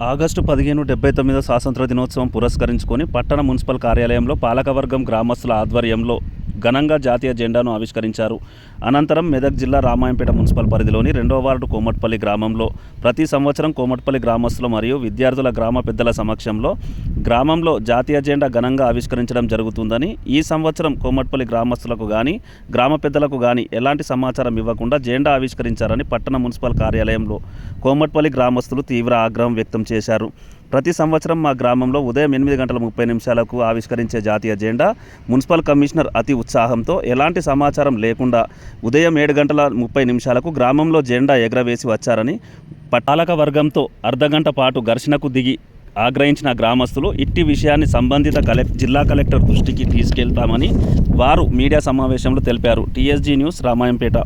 August 15 స్వాతంత్ర దినోత్సవం పురస్కరించుకొని పట్టణ మున్సిపల్ కార్యాలయంలో పాలకవర్గం గ్రామస్తుల ఆధ్వర్యంలో ఘనంగా జాతీయ జెండాను ఆవిష్కరించారు. అనంతరం మెదక్ జిల్లా రామాయంపేట మున్సిపల్ పరిధిలోని 2వ వార్డు కోమట్పల్లి గ్రామంలో ప్రతి సంవత్సరం కోమట్పల్లి గ్రామస్తులు మరియు విద్యార్థుల గ్రామ పెద్దల సమక్షంలో గ్రామంలో జాతీయ జెండా ఘనంగా ఆవిష్కరించడం జరుగుతుందని, ఈ సంవత్సరం కోమట్పల్లి గ్రామస్తులకు కానీ గ్రామ పెద్దలకు కానీ ఎలాంటి సమాచారం ఇవ్వకుండా జెండా ఆవిష్కరించారని పట్టణ మున్సిపల్ కార్యాలయంలో కోమట్పల్లి గ్రామస్తులు తీవ్ర ఆగ్రహం వ్యక్తం చేశారు. ప్రతి సంవత్సరం మా గ్రామంలో ఉదయం 8:30 ఆవిష్కరించే జాతీయ జెండా మున్సిపల్ కమిషనర్ అతి ఉత్సాహంతో ఎలాంటి సమాచారం లేకుండా ఉదయం 7:30 గ్రామంలో జెండా ఎగరవేసి వచ్చారని, పాలక వర్గంతో అర్ధగంట పాటు ఘర్షణకు దిగి ఆగ్రహించిన గ్రామస్తులు ఇట్టి విషయాన్ని సంబంధిత జిల్లా కలెక్టర్ దృష్టికి తీసుకెళ్తామని వారు మీడియా సమావేశంలో తెలిపారు. TSG news, Ramayampet.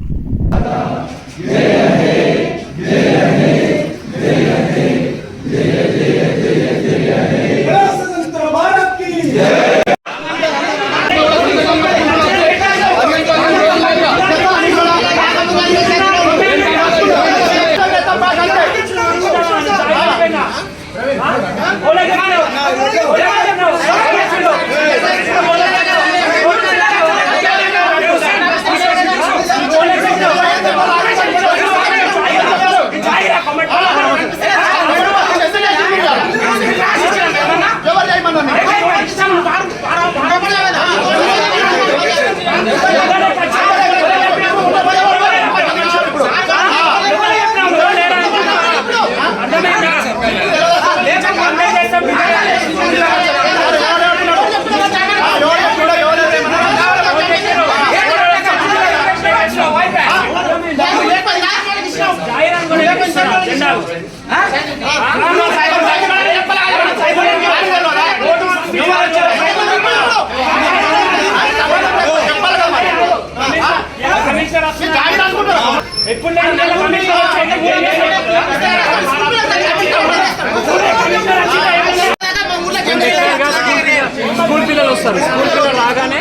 స్కూల్ పిల్లలు వస్తారు. స్కూల్ పిల్లలు రాగానే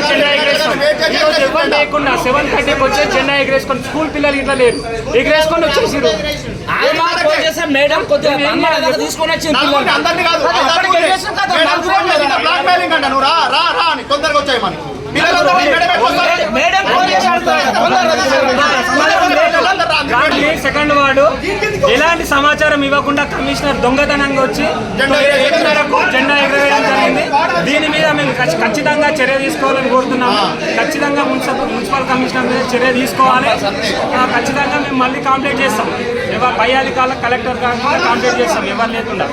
జెండా ఎగరేస్తాం. ఈరోజు ఎవరు లేకుండా 7:30 వచ్చే జెండా ఎగరేసుకొని స్కూల్ పిల్లలు ఇట్లా లేరు, ఎగరేసుకొని వచ్చేసారు. మేడం తీసుకొని వచ్చి తొందరగా వచ్చాయి. సెకండ్ వార్డు ఎలాంటి సమాచారం ఇవ్వకుండా కమిషనర్ దొంగతనంగా వచ్చి జెండా ఎగరవేయడం జరిగింది. దీని మీద మేము ఖచ్చితంగా చర్య తీసుకోవాలని కోరుతున్నాము. ఖచ్చితంగా మున్సిపల్ కమిషనర్ మీద చర్య తీసుకోవాలి. ఖచ్చితంగా మేము మళ్ళీ కంప్లైంట్ చేస్తాం. పై అధికారులకు కలెక్టర్ గారు కంప్లైంట్ చేస్తాం ఎవరు లేకుండా.